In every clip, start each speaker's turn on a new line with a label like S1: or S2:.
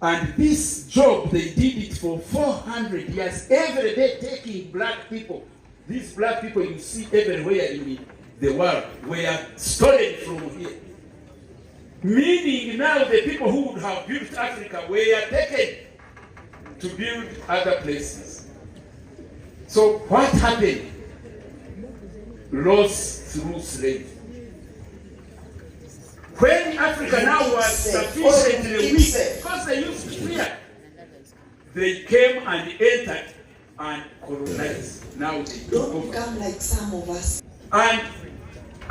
S1: And this job, they did it for 400 years, every day taking black people. These black people you see everywhere in the world were stolen from here. Meaning now the people who would have built Africa were taken to build other places. So what happened? Loss through slavery. When Africa now was sufficiently weak, because they used fear, they came and entered and colonized. Now they don't become like some of us. And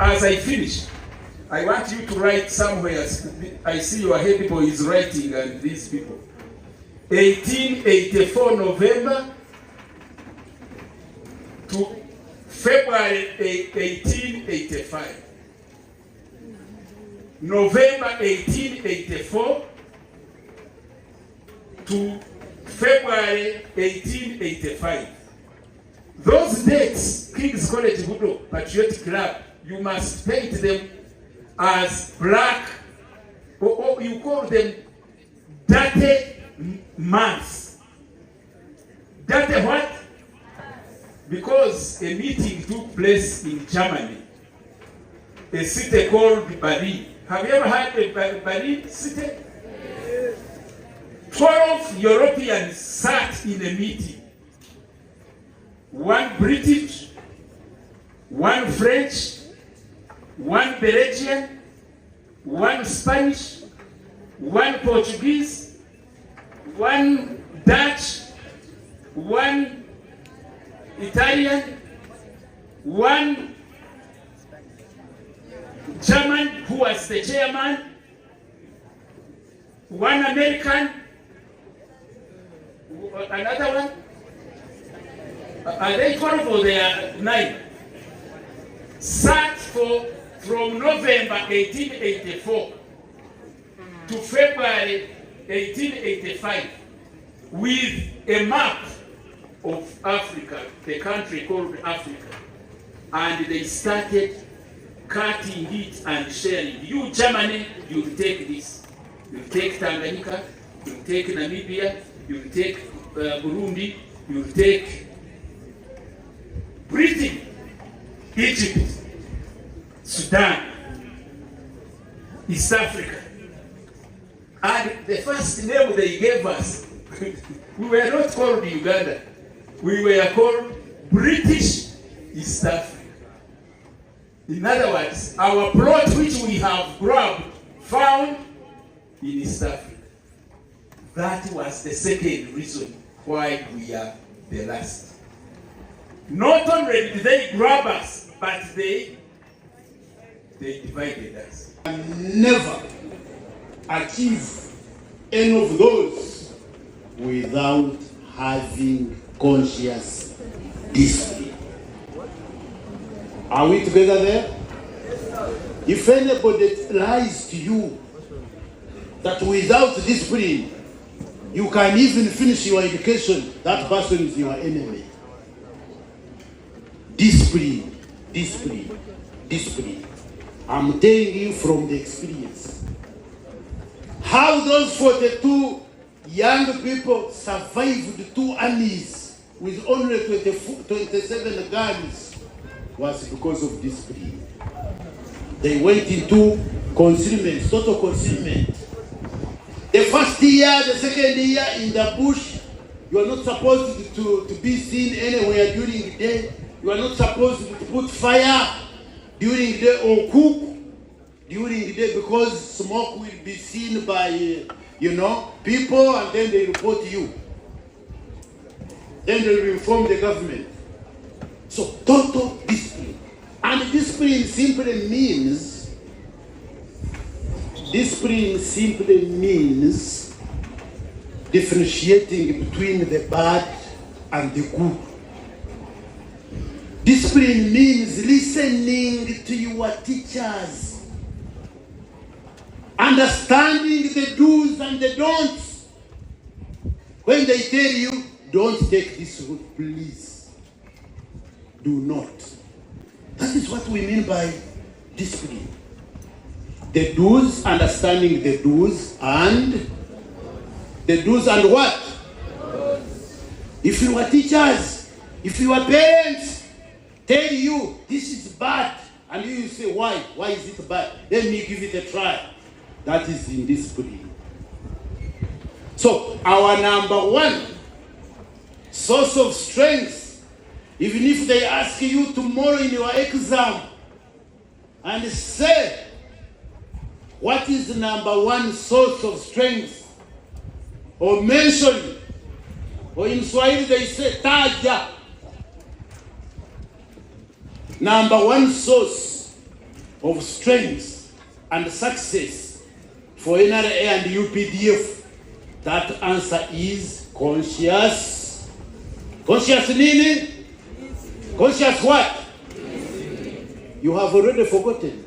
S1: as I finish, I want you to write somewhere. I see your head people is writing, and these people. 1884 November to February 1885. November 1884 to February 1885. Those dates, King's College Hudo Patriotic Club, you must paint them as black, or you call them dirty months. Dirty what? Because a meeting took place in Germany, a city called Berlin. Have you ever heard of Berlin city? 12 Europeans sat in a meeting. One British, one French, one Belgian, one Spanish, one Portuguese, one Dutch, one Italian, one German, who was the chairman, one American, another one. Are they 12 or they are 9? Sat from November 1884 to February 1885 with a map of Africa, the country called Africa. And they started cutting it and sharing. You, Germany, you take this. You take Tanganyika, you take Namibia, you take Burundi, you take Britain, Egypt, Sudan, East Africa. And the first name they gave us, we were not called Uganda. We were called British East Africa. In other words, our plot which we have grabbed, found in East Africa. That was the second reason why we are the last. Not only did they grab us, but they divided us.
S2: Never achieve any of those without having conscious discipline. Are we together there? If anybody lies to you that without discipline you can even finish your education, that person is your enemy. Discipline, discipline, discipline. I'm telling you from the experience. How those 42 young people survived 2 armies with only 27 guns was because of discipline. They went into concealment, total concealment. The first year, the second year in the bush, you are not supposed to be seen anywhere during the day. You are not supposed to put fire during the day or cook during the day, because smoke will be seen by, people, and then they report you. Then they will inform the government. So total discipline. And discipline simply means differentiating between the bad and the good. Discipline means listening to your teachers, understanding the do's and the don'ts. When they tell you, don't take this route, please do not. That is what we mean by discipline. The do's, understanding the do's and The do's and what? If your teachers, if your parents tell you this is bad, and you say, why? Why is it bad? Let me give it a try. That is indiscipline. So our number one source of strength, even if they ask you tomorrow in your exam and say, what is the number one source of strength? Or mention, or in Swahili they say, taja. Number one source of strength and success for NRA and UPDF, that answer is conscious. Conscious meaning? Conscious what? You have already forgotten.